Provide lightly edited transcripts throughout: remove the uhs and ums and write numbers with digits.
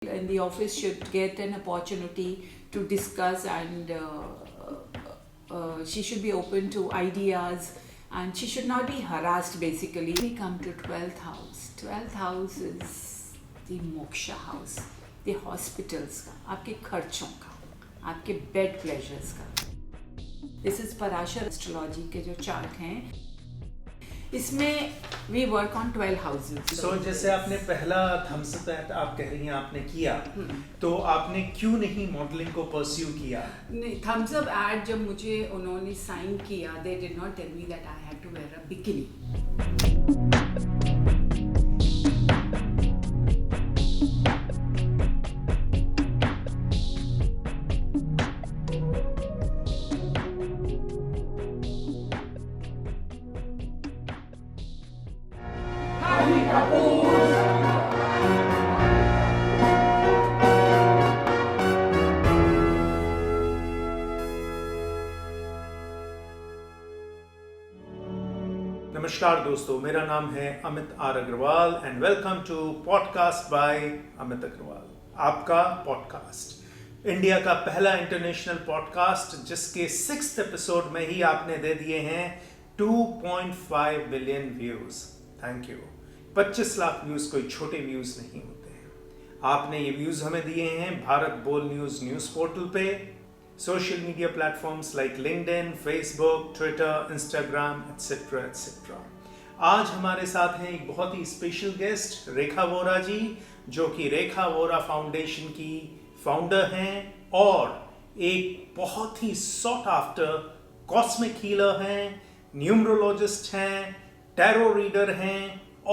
in the office should get an opportunity to discuss, and she should be open to ideas, and she should not be harassed basically. We come to 12th house. 12th house is the moksha house, the hospitals का, आपके खर्चों का, आपके bed pleasures का. This is Parashar astrology के जो chart हैं, इसमें वी वर्क ऑन 12 हाउसेस. सो जैसे आपने पहला थम्स अप आप कह रही हैं आपने किया, तो आपने क्यों नहीं मॉडलिंग को परस्यू किया? थम्स अप एड जब मुझे उन्होंने साइन किया, they did not tell me that I had to wear a bikini. नमस्कार दोस्तों, मेरा नाम है Amit R Agrawal and welcome to podcast by Amit Agrawal. आपका पॉडकास्ट, इंडिया का पहला इंटरनेशनल पॉडकास्ट जिसके 6th एपिसोड में ही आपने दे दिए हैं 2.5 billion views. Thank you. 25 lakh views कोई छोटे व्यूज नहीं होते हैं. आपने ये व्यूज हमें दिए हैं भारत बोल न्यूज पोर्टल पे, social media platforms like LinkedIn, Facebook, Twitter, Instagram etcetera etcetera. आज हमारे साथ हैं एक बहुत ही स्पेशल गेस्ट, रेखा वोरा जी, जो कि रेखा वोरा फाउंडेशन की फाउंडर हैं और एक बहुत ही सॉट आफ्टर कॉस्मिक हीलर हैं, न्यूमरोलॉजिस्ट हैं, टैरो रीडर हैं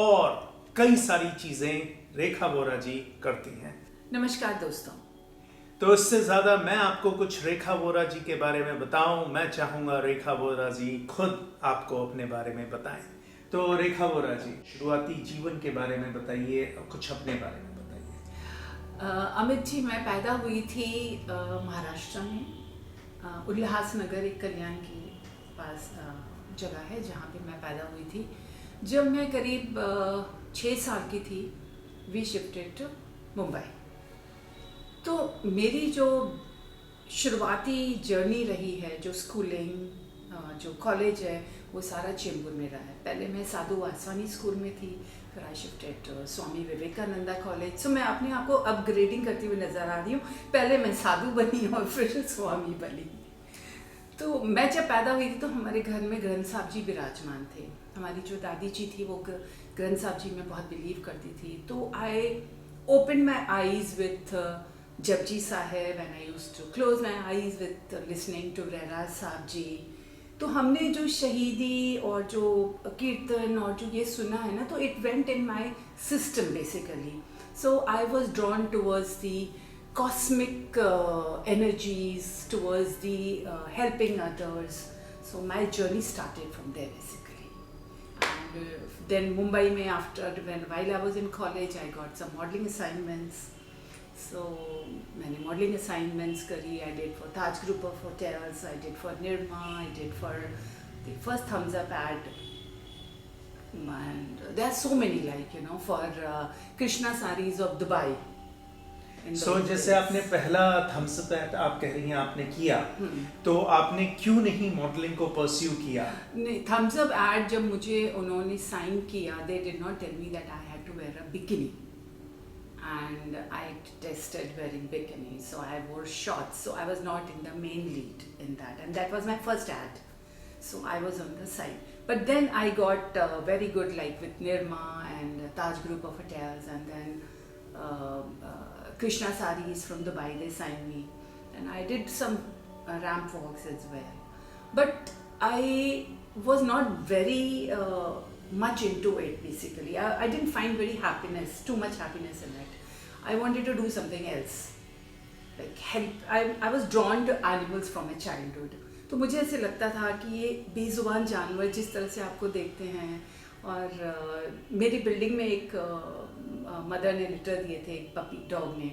और कई सारी चीजें रेखा वोरा जी करती हैं. नमस्कार दोस्तों. तो इससे ज़्यादा मैं आपको कुछ रेखा वोरा जी के बारे में बताऊं, मैं चाहूँगा रेखा वोरा जी खुद आपको अपने बारे में बताएं. तो रेखा वोरा जी, शुरुआती जीवन के बारे में बताइए और कुछ अपने बारे में बताइए. अमित जी, मैं पैदा हुई थी महाराष्ट्र में, उल्लासनगर, एक कल्याण के पास जगह है जहाँ पे मैं पैदा हुई थी. जब मैं करीब 6 साल की थी, वी शिफ्टेड टू मुंबई. तो मेरी जो शुरुआती जर्नी रही है, जो स्कूलिंग, जो कॉलेज है, वो सारा चेंबूर में रहा है. पहले मैं साधु वासवानी स्कूल में थी, फिर I shifted Swami Vivekananda college. So मैं अपने आप को अपग्रेडिंग करती हुई नज़र आ रही हूँ. पहले मैं साधु बनी और फिर स्वामी बनी. तो मैं जब पैदा हुई थी तो हमारे घर में ग्रंथ साहब जी विराजमान थे. हमारी जो दादी जी थी वो ग्रंथ साहब जी में बहुत बिलीव करती थी. तो I open my eyes with Japji Sahib and I used to close my eyes with listening to Rehras Sahib ji. तो हमने जो शहीदी और जो कीर्तन और जो ये सुना है ना, तो it went in my system basically. So I was drawn towards the cosmic energies, towards the helping others. So my journey started from there basically. And then Mumbai mein, while I was in college, I got some modeling assignments. So मैंने modeling assignments करी. I did for Taj Group of Hotels, I did for Nirma, I did for the first Thumbs Up ad. And there are so many, like, you know, for Krishna Sarees of Dubai. सो जैसे आपने पहला Thums up आप कह रही हैं आपने किया, तो आपने क्यों नहीं मॉडलिंग को परस्यू किया? नहीं, थम्स अप एड जब मुझे उन्होंने साइन किया, they did not tell me that I had to wear a bikini. And I tested wearing bikini, so I wore shorts, so I was not in the main lead in that, and that was my first ad, so I was on the side. But then I got very good, like with Nirma and Taj Group of Hotels, and then Krishna Sarees from Dubai, they signed me, and I did some ramp walks as well. But I was not very much into it basically. I didn't find too much happiness in it. I wanted to do something else, like help. I was drawn to animals from my childhood. तो मुझे ऐसे लगता था कि ये बेजुबान जानवर जिस तरह से आपको देखते हैं, और मेरी बिल्डिंग में एक मदर ने लिटर दिए थे, एक पपी डॉग ने.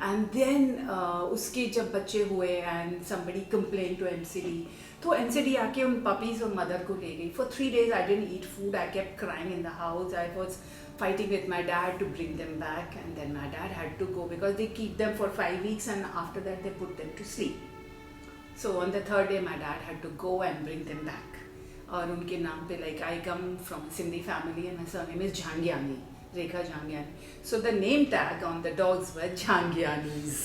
एंड देन उसके जब बच्चे हुए and somebody complain to MCD, तो एमसीडी आके उन पपीज और मदर को ले गई. For 3 days I didn't eat food. I kept crying in the house. I was fighting with my dad to bring them back, and then my dad had to go because they keep them for 5 weeks and after that they put them to sleep. So on the third day my dad had to go and bring them back. और उनके नाम पे, like I come from a Sindhi family and my surname is Jhangiani, Rekha Jhangiani. So the name tag on the dogs were Jhangianis.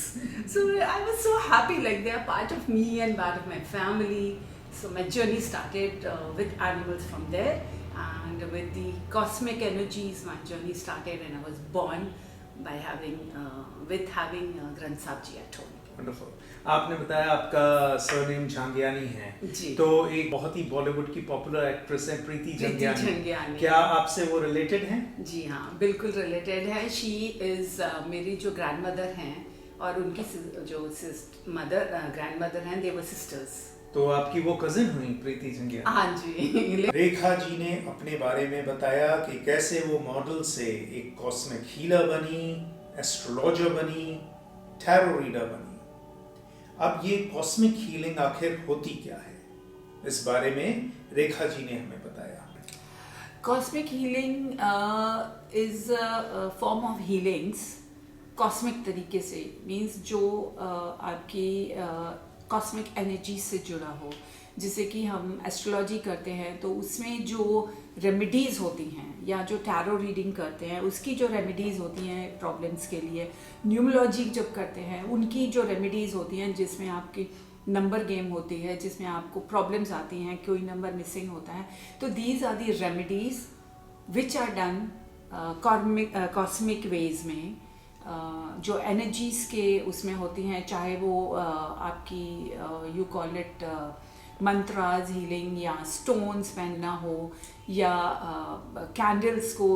So I was so happy, like they are part of me and part of my family. So my journey started with animals from there, and with the cosmic energies my journey started, and I was born by having Granth Sahib ji at home. Wonderful. आपने बताया आपका surname Jhangiani है जी। तो एक बहुत ही बॉलीवुड की popular actress है प्रीति झंगियानी। झंगियानी, क्या आपसे वो रिलेटेड हैं? जी हाँ, बिल्कुल रिलेटेड है। शी इज़ मेरी जो ग्रैंड मदर हैं और उनकी जो ग्रैंड मदर हैं, दे वर सिस्टर्स। तो आपकी वो कजिन हुई प्रीति झंगियानी? हाँ जी। रेखा जी ने अपने बारे में बताया कि कैसे वो मॉडल से एक कॉस्मिक हीलर बनी, एस्ट्रोलॉजर बनी, टैरो रीडर बनी। अब ये कॉस्मिक हीलिंग आखिर होती क्या है, इस बारे में रेखा जी ने हमें बताया। Cosmic healing is a form of healings cosmic तरीके से, मीन्स जो आपकी कॉस्मिक एनर्जी से जुड़ा हो। जैसे कि हम एस्ट्रोलॉजी करते हैं तो उसमें जो रेमेडीज़ होती हैं, या जो टैरो रीडिंग करते हैं उसकी जो रेमेडीज़ होती हैं प्रॉब्लम्स के लिए, न्यूमरोलॉजी जब करते हैं उनकी जो रेमेडीज़ होती हैं, जिसमें आपकी नंबर गेम होती है, जिसमें आपको प्रॉब्लम्स आती हैं, कोई नंबर मिसिंग होता है, तो these are the remedies which are done cosmic ways में, जो एनर्जीज़ के उसमें होती हैं, चाहे वो आपकी यू कॉल इट मंत्राज हीलिंग, या स्टोन्स पहनना हो, या कैंडल्स को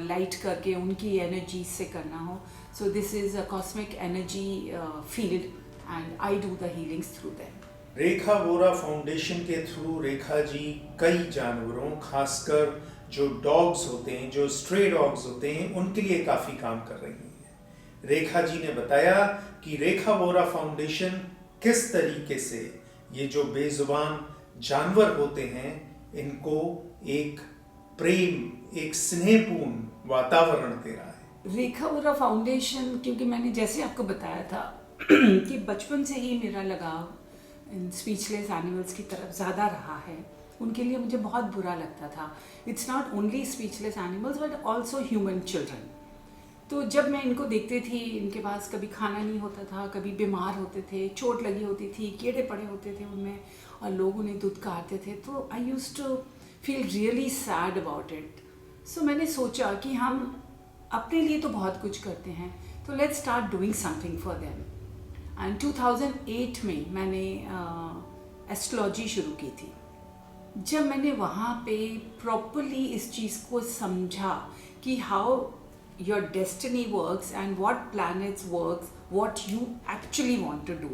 लाइट करके उनकी एनर्जी से करना हो। So this is a cosmic energy field and I do the healings through them. Rekha Vora foundation के थ्रू रेखा जी कई जानवरों, खासकर जो डॉग्स होते हैं, जो स्ट्रे डॉग्स होते हैं, उनके लिए काफ़ी काम कर रही हैं। रेखा जी ने बताया कि रेखा वोरा फाउंडेशन किस तरीके से ये जो बेजुबान जानवर होते हैं इनको एक प्रेम, एक स्नेहपूर्ण वातावरण दे रहा है। रेखा वोरा फाउंडेशन, क्योंकि मैंने जैसे आपको बताया था कि बचपन से ही मेरा लगाव इन स्पीचलेस एनिमल्स की तरफ ज़्यादा रहा है, उनके लिए मुझे बहुत बुरा लगता था। It's not only speechless animals but also human children. तो जब मैं इनको देखती थी, इनके पास कभी खाना नहीं होता था, कभी बीमार होते थे, चोट लगी होती थी, कीड़े पड़े होते थे उनमें, और लोग उन्हें दुत्कारते थे, तो I used to feel really sad about it. So मैंने सोचा कि हम अपने लिए तो बहुत कुछ करते हैं, तो let's start doing something for them. And 2008 में मैंने एस्ट्रोलॉजी शुरू की थी। जब मैंने वहाँ पे प्रॉपरली इस चीज़ को समझा कि how your destiny works and what planets works, what you actually want to do।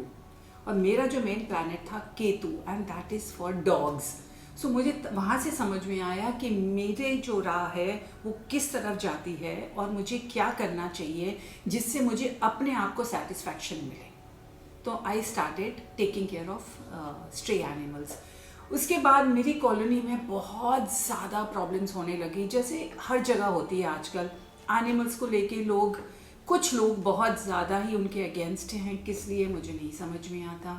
और मेरा जो मेन प्लैनेट था Ketu, and that is for dogs। सो मुझे वहाँ से समझ में आया कि मेरे जो राह है वो किस तरफ जाती है और मुझे क्या करना चाहिए जिससे मुझे अपने आप को सेटिस्फैक्शन मिले। तो I started taking care of stray animals. उसके बाद मेरी कॉलोनी में बहुत ज़्यादा प्रॉब्लम्स होने लगी, जैसे हर जगह होती है आजकल। एनिमल्स को लेके कुछ लोग बहुत ज़्यादा ही उनके अगेंस्ट हैं, किस लिए मुझे नहीं समझ में आता।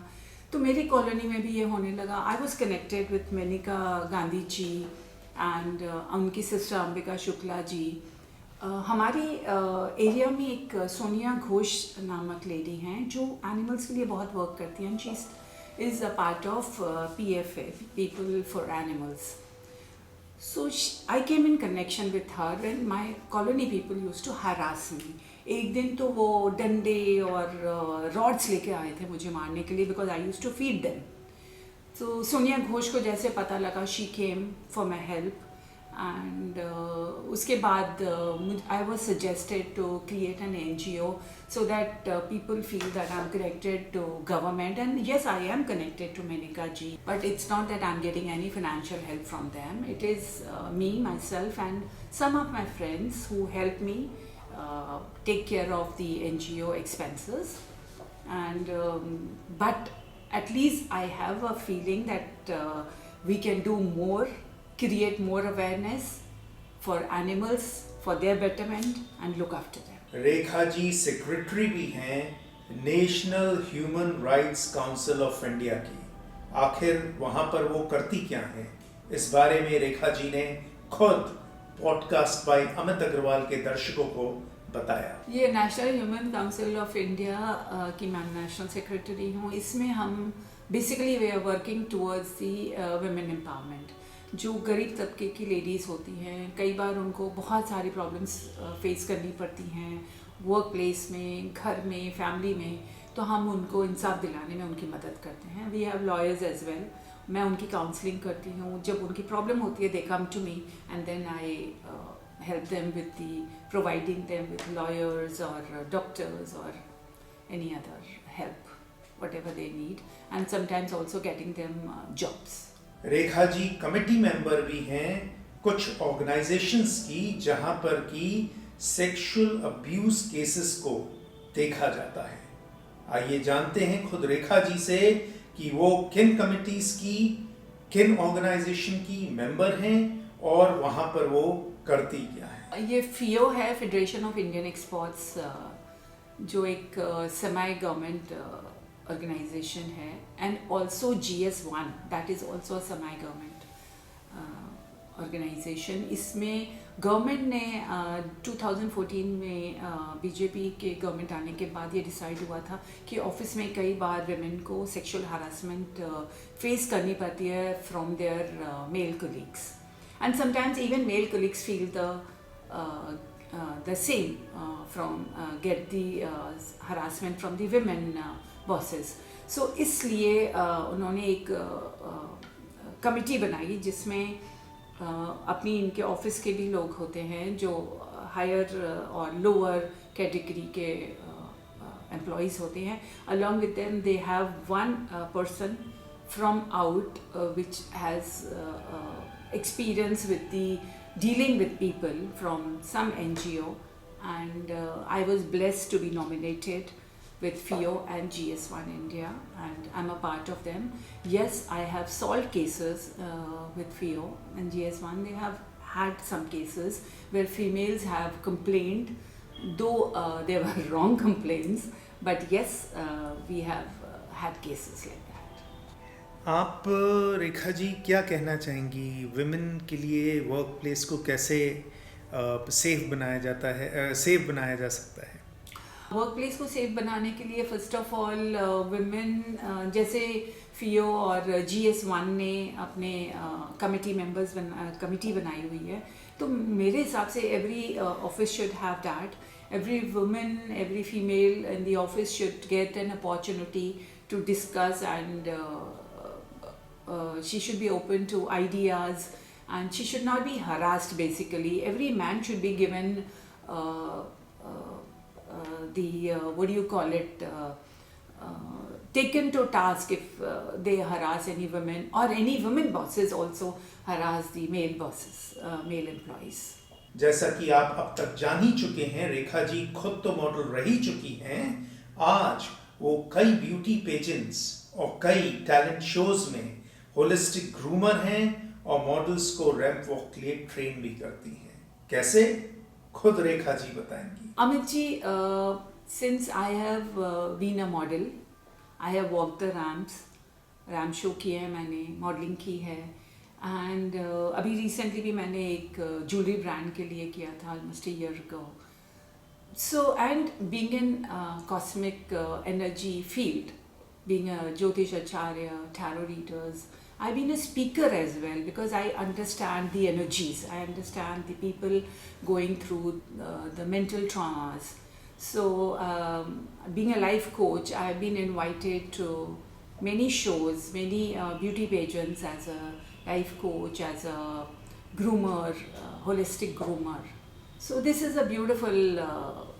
तो मेरी कॉलोनी में भी ये होने लगा। I was connected with Maneka Gandhi ji and उनकी सिस्टर अंबिका शुक्ला जी। हमारी एरिया में एक सोनिया घोष नामक लेडी हैं जो एनिमल्स के लिए बहुत वर्क करती हैं। She is a part of PFA, People for Animals। So I came in connection with her and my colony people used to harass me। एक दिन तो वो डंडे और रॉड्स लेके आए थे मुझे मारने के लिए, because I used to feed them। तो सोनिया घोष को जैसे पता लगा, she came for my help and उसके बाद I was suggested to create an NGO so that people feel that I'm connected to government, and yes, I am connected to Menika ji, but it's not that I'm getting any financial help from them. It is me, myself and some of my friends who help me take care of the NGO expenses, and but at least I have a feeling that we can do more, create more awareness for animals, for their betterment and look after them. Rekha ji secretary भी हैं national human rights council of India की। आखिर वहां पर वो करती क्या हैं, इस बारे में रेखा जी ने खुद पॉडकास्ट बाय अमित अग्रवाल के दर्शकों को बताया। ये national human council of India की मैं नेशनल सेक्रेटरी हूँ। इसमें हम basically we are working towards the women empowerment. जो गरीब तबके की लेडीज़ होती हैं, कई बार उनको बहुत सारी प्रॉब्लम्स फेस करनी पड़ती हैं वर्क प्लेस में, घर में, फैमिली में, तो हम उनको इंसाफ दिलाने में उनकी मदद करते हैं। We have lawyers as well. मैं उनकी काउंसलिंग करती हूँ। जब उनकी प्रॉब्लम होती है they come to me and then I help them with providing them with lawyers or doctors or any other help, whatever they need, and sometimes also getting them jobs. Rekha ji committee member भी हैं कुछ organisations की जहां पर की sexual abuse cases को देखा जाता है। आइए जानते हैं खुद रेखा जी से कि वो किन कमिटीज की, किन ऑर्गेनाइजेशन की मेंबर हैं और वहां पर वो करती क्या है। ये FIO है, फेडरेशन ऑफ इंडियन एक्सपर्ट्स, जो एक सेमी गवर्नमेंट ऑर्गेनाइजेशन है, and also GS1 that is also semi government organisation. इसमें गवर्नमेंट ने 2014 में बीजेपी के गवर्नमेंट आने के बाद ये डिसाइड हुआ था कि ऑफिस में कई बार वुमेन को सेक्सुअल हरासमेंट फेस करनी पड़ती है from there mail colleagues, and sometimes even male colleagues feel the same get the harassment from the women bosses. So इसलिए उन्होंने एक कमिटी बनाई जिसमें अपनी इनके ऑफिस के भी लोग होते हैं जो हायर और लोअर कैटेगरी के एम्प्लॉयज़ होते हैं। along with them they have one person from out which has experience with the dealing with people from some NGO, and I was blessed to be nominated with FIO and GS1 India, and I'm a part of them. Yes, I have solved cases with FIO and GS1. They have had some cases where females have complained, though they were wrong complaints, but yes, we have had cases like that. आप रेखा जी क्या कहना चाहेंगी women के लिए work place को कैसे safe बनाया जाता है, सेफ बनाया जा सकता है? वर्क प्लेस को सेफ बनाने के लिए फर्स्ट ऑफ ऑल वुमेन, जैसे FIO और GS1 ने अपने कमिटी बनाई हुई है, तो मेरे हिसाब से every office should have that. Every woman, every female in the office should get an opportunity to discuss, and she should be open to ideas, and she should not be harassed basically. Every man should be given what do you call it, taken to task if they harass any women, or any women bosses also harass the male bosses, male employees. जैसा कि आप अब तक जान ही चुके हैं, रेखा जी खुद तो मॉडल रही चुकी हैं। आज वो कई ब्यूटी पेजेंट्स और कई टैलेंट शोज में होलिस्टिक ग्रूमर हैं और मॉडल्स को रैंप वॉक के लिए ट्रेन भी करती हैं। कैसे, खुद रेखा जी बताएंगी। Amit ji, since I have been a model, I have walk the ramp show किए हैं, मैंने मॉडलिंग की है, एंड अभी रिसेंटली भी मैंने एक ज्वेलरी ब्रांड के लिए किया था almost a year ago. So and being in cosmic energy field, being a Jyotish Acharya, tarot readers, I've been a speaker as well because I understand the energies, I understand the people going through the mental traumas. So being a life coach, I've been invited to many shows, many beauty pageants as a life coach, as a groomer, holistic groomer. So this is a beautiful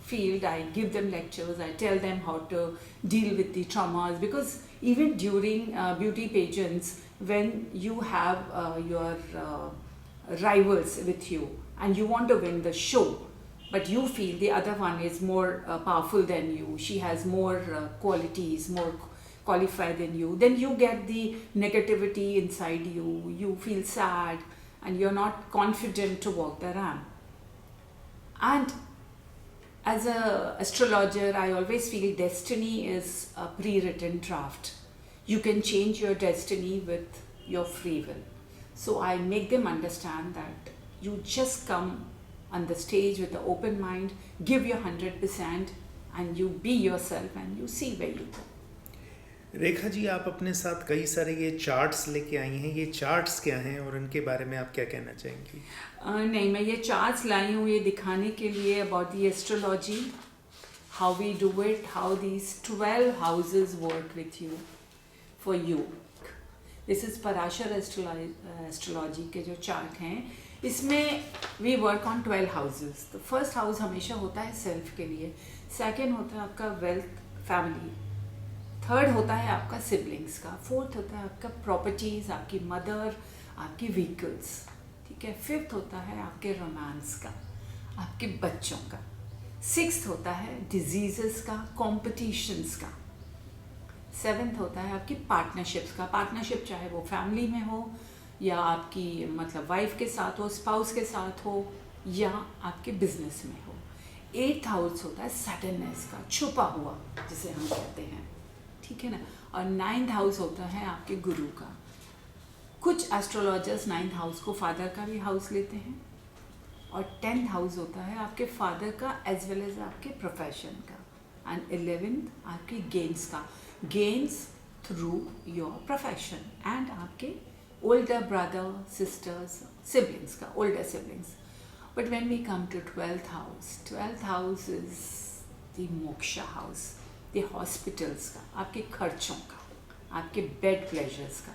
field. I give them lectures, I tell them how to deal with the traumas, because even during beauty pageants, when you have your rivals with you and you want to win the show, but you feel the other one is more powerful than you, she has more qualities, more qualified than you, then you get the negativity inside you, you feel sad and you're not confident to walk the ramp. And as a astrologer, I always feel destiny is a pre-written draft. You can change your destiny with your free will. So I make them understand that you just come on the stage with an open mind, give your 100%, and you be yourself and you see where you go. Rekha ji, आप अपने साथ कई सारे ये charts लेके आई हैं, ये charts क्या हैं और उनके बारे में आप क्या कहना चाहेंगी? नहीं, मैं ये चार्ट्स लाई हूँ ये दिखाने के लिए about the astrology, how we do it, how these 12 houses work with you for you. This is Parashar astrology के जो चार्ट हैं, इसमें वी वर्क ऑन 12 हाउसेस. तो फर्स्ट हाउस हमेशा होता है सेल्फ के लिए, सेकेंड होता है आपका वेल्थ, फैमिली, थर्ड होता है आपका सिबलिंग्स का, फोर्थ होता है आपका प्रॉपर्टीज़, आपकी मदर, आपकी व्हीकल्स, ठीक है. फिफ्थ होता है आपके रोमांस का, आपके बच्चों का. सिक्स्थ होता है डिजीज़ेस का, कॉम्पिटिशन्स का. सेवेंथ होता है आपकी पार्टनरशिप्स का. पार्टनरशिप चाहे वो फैमिली में हो या आपकी मतलब वाइफ के साथ हो, स्पाउस के साथ हो या आपके बिजनेस में हो. एट्थ हाउस होता है सडननेस का, छुपा हुआ जिसे हम कहते हैं, ठीक है ना. और नाइन्थ हाउस होता है आपके गुरु का. कुछ एस्ट्रोलॉजर्स नाइन्थ हाउस को फादर का भी हाउस लेते हैं. और 10th हाउस होता है आपके फादर का एज वेल एज आपके प्रोफेशन का. एंड 11th आपके गेन्स का, gains through your profession and आपके ओल्डर ब्रदर, सिस्टर्स, सिबलिंग्स का, older siblings. But when we come to 12th house is the moksha house, the hospitals का, आपके खर्चों का, आपके बेड प्लेजर्स का.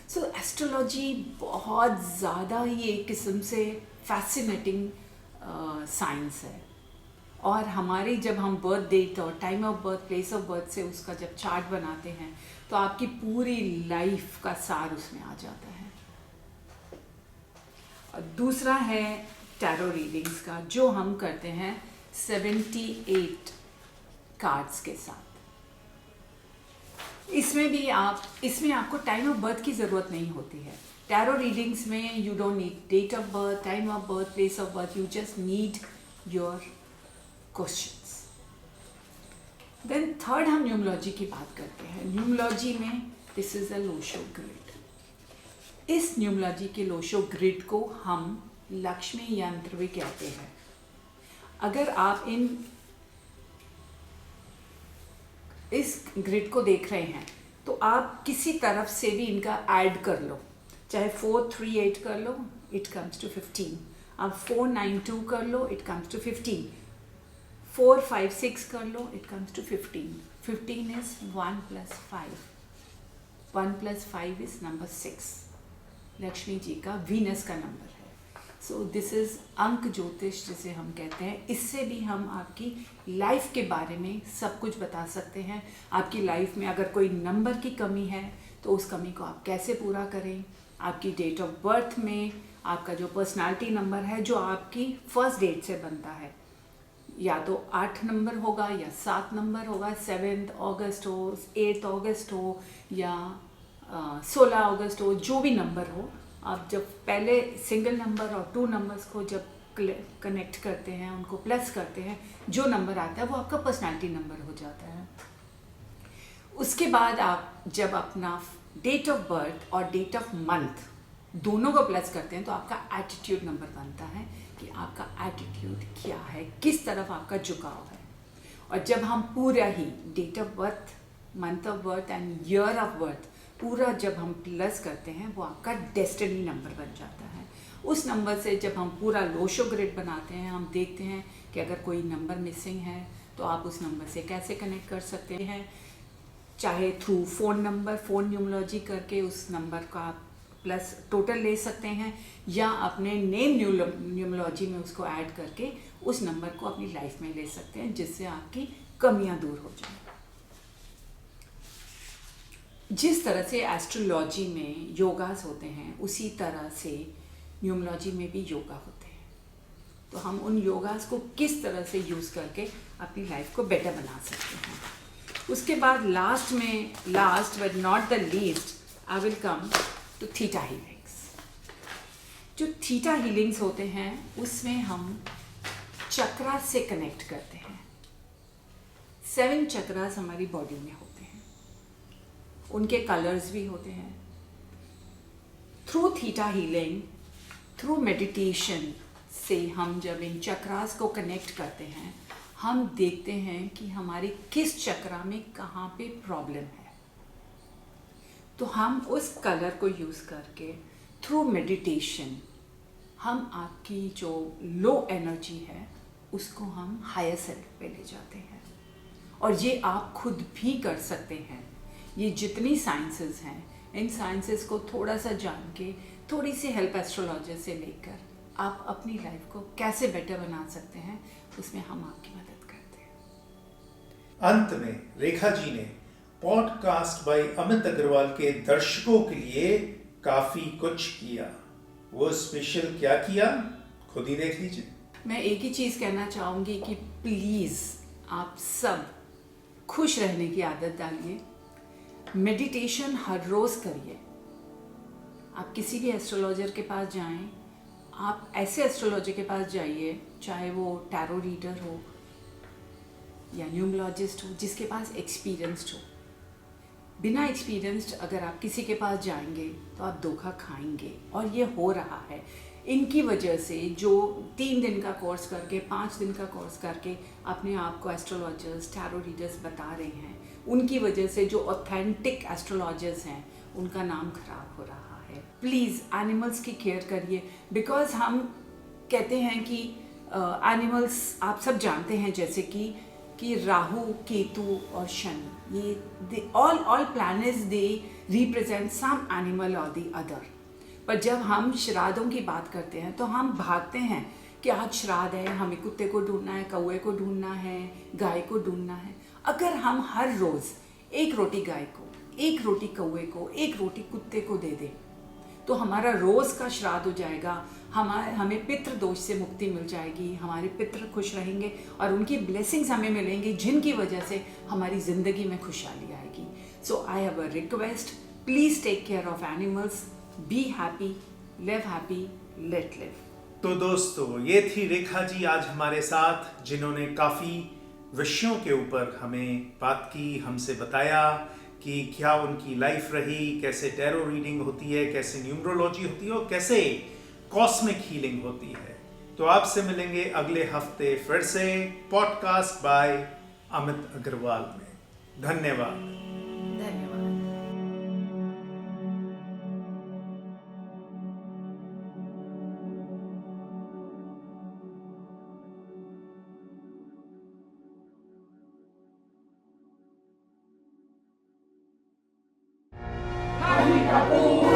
सो एस्ट्रोलॉजी बहुत ज़्यादा ही एक किस्म से फैसिनेटिंग साइंस है. और हमारी जब हम बर्थ डेट और time of birth, place of birth से उसका जब चार्ट बनाते हैं तो आपकी पूरी लाइफ का सार उसमें आ जाता है. और दूसरा है टैरो रीडिंग्स का, जो हम करते हैं 78 कार्ड्स के साथ. इसमें आपको टाइम ऑफ बर्थ की ज़रूरत नहीं होती है. टैरो रीडिंग्स में you don't need date of birth, time of birth, place of birth, you just need your questions. Then third हम न्यूमरोलॉजी की बात करते हैं. न्यूमरोलॉजी में this is a Lo Shu grid. इस न्यूमरोलॉजी के लोशो ग्रिड को हम लक्ष्मी यंत्र भी कहते हैं. अगर आप इस ग्रिड को देख रहे हैं तो आप किसी तरफ से भी इनका ऐड कर लो, चाहे 438 कर लो, इट कम्स टू 15. आप 492 कर लो, इट कम्स टू 15. 456 कर लो, it comes to 15. 15 is 1 + 5. 1 + 5 is number 6. Lakshmi ji का, वीनस का नंबर है. सो दिस इज़ अंक ज्योतिष जिसे हम कहते हैं. इससे भी हम आपकी लाइफ के बारे में सब कुछ बता सकते हैं. आपकी लाइफ में अगर कोई नंबर की कमी है तो उस कमी को आप कैसे पूरा करें. आपकी डेट ऑफ बर्थ में आपका जो पर्सनालिटी नंबर है, जो आपकी फर्स्ट डेट से बनता है, या तो 8 नंबर होगा या 7 नंबर होगा, 7 अगस्त हो, 8 अगस्त हो या 16 अगस्त हो, जो भी नंबर हो. आप जब पहले सिंगल नंबर और 2 नंबर्स को जब कनेक्ट करते हैं, उनको प्लस करते हैं, जो नंबर आता है वो आपका पर्सनालिटी नंबर हो जाता है. उसके बाद आप जब अपना डेट ऑफ बर्थ और डेट ऑफ मंथ दोनों को प्लस करते हैं तो आपका एटीट्यूड नंबर बनता है कि आपका एटीट्यूड क्या है, किस तरफ आपका झुकाव है. और जब हम पूरा ही date of birth, month of birth and year of birth पूरा जब हम प्लस करते हैं, वो आपका डेस्टिनी नंबर बन जाता है. उस नंबर से जब हम पूरा लोशो ग्रिड बनाते हैं, हम देखते हैं कि अगर कोई नंबर मिसिंग है तो आप उस नंबर से कैसे कनेक्ट कर सकते हैं. चाहे through phone number, phone numerology करके उस नंबर का आप प्लस टोटल ले सकते हैं, या अपने नेम न्यूमरोलॉजी में उसको ऐड करके उस नंबर को अपनी लाइफ में ले सकते हैं, जिससे आपकी कमियां दूर हो जाएं. जिस तरह से एस्ट्रोलॉजी में योगास होते हैं, उसी तरह से न्यूमरोलॉजी में भी योगा होते हैं. तो हम उन योगास को किस तरह से यूज़ करके अपनी लाइफ को बेटर बना सकते हैं. उसके बाद last but not the least, I will come to theta healings. जो थीटा हीलिंग्स होते हैं उसमें हम चक्रास से कनेक्ट करते हैं। 7 चक्रास हमारी बॉडी में होते हैं, उनके कलर्स भी होते हैं। Through theta healing, through meditation से हम जब इन चक्रास को कनेक्ट करते हैं, हम देखते हैं कि हमारे किस चक्रा में कहाँ पे प्रॉब्लम है। तो हम उस कलर को यूज़ करके थ्रू मेडिटेशन हम आपकी जो लो एनर्जी है उसको हम हायर सेल्फ पे ले जाते हैं। और ये आप खुद भी कर सकते हैं। ये जितनी साइंसेस हैं, इन साइंसेस को थोड़ा सा जान के, थोड़ी सी हेल्प एस्ट्रोलॉजर से लेकर आप अपनी लाइफ को कैसे बेटर बना सकते हैं, उसमें हम आपकी मदद करते हैं। अंत में रेखा जी ने पॉडकास्ट बाय अमित अग्रवाल के दर्शकों के लिए काफी कुछ किया। वो स्पेशल क्या किया, खुद ही देख लीजिए। मैं एक ही चीज़ कहना चाहूँगी कि प्लीज़ आप सब खुश रहने की आदत डालिए। मेडिटेशन हर रोज़ करिए। आप किसी भी एस्ट्रोलॉजर के पास जाएं, आप ऐसे एस्ट्रोलॉजर के पास जाइए, चाहे वो टैरो रीडर हो या न्यूमरोलॉजिस्ट हो, जिसके पास एक्सपीरियंस्ड हो। बिना एक्सपीरियंस्ड अगर आप किसी के पास जाएंगे तो आप धोखा खाएंगे, और ये हो रहा है। इनकी वजह से जो 3 दिन का कोर्स करके, 5 दिन का कोर्स करके अपने आप को एस्ट्रोलॉजर्स, टैरो रीडर्स बता रहे हैं, उनकी वजह से जो ऑथेंटिक एस्ट्रोलॉजर्स हैं उनका नाम खराब हो रहा है। प्लीज़ एनिमल्स की केयर करिए। बिकॉज हम कहते हैं कि एनिमल्स आप सब जानते हैं, जैसे कि राहु, केतु और शनि, ये all planets they represent some animal और द अदर। पर जब हम श्राद्धों की बात करते हैं तो हम भागते हैं कि आज श्राद्ध है, हमें कुत्ते को ढूंढना है, कौवे को ढूंढना है, गाय को ढूंढना है। अगर हम हर रोज़ 1 रोटी गाय को, 1 रोटी कौवे को, 1 रोटी कुत्ते को दे दें तो हमारा रोज़ का श्राद्ध हो जाएगा। हमें पितृ दोष से मुक्ति मिल जाएगी, हमारे पितृ खुश रहेंगे और उनकी ब्लेसिंग्स हमें मिलेंगी, जिनकी वजह से हमारी ज़िंदगी में खुशहाली आएगी। So I have a request, please take care of animals, be happy, live happy, let live. तो दोस्तों, ये थी रेखा जी आज हमारे साथ, जिन्होंने काफ़ी विषयों के ऊपर हमें बात की, हमसे बताया कि क्या उनकी लाइफ रही, कैसे टैरो रीडिंग होती है, कैसे न्यूमरोलॉजी होती है और कैसे कॉस्मिक हीलिंग होती है। तो आपसे मिलेंगे अगले हफ्ते फिर से पॉडकास्ट बाय अमित अग्रवाल में। धन्यवाद। Happy Kapoor!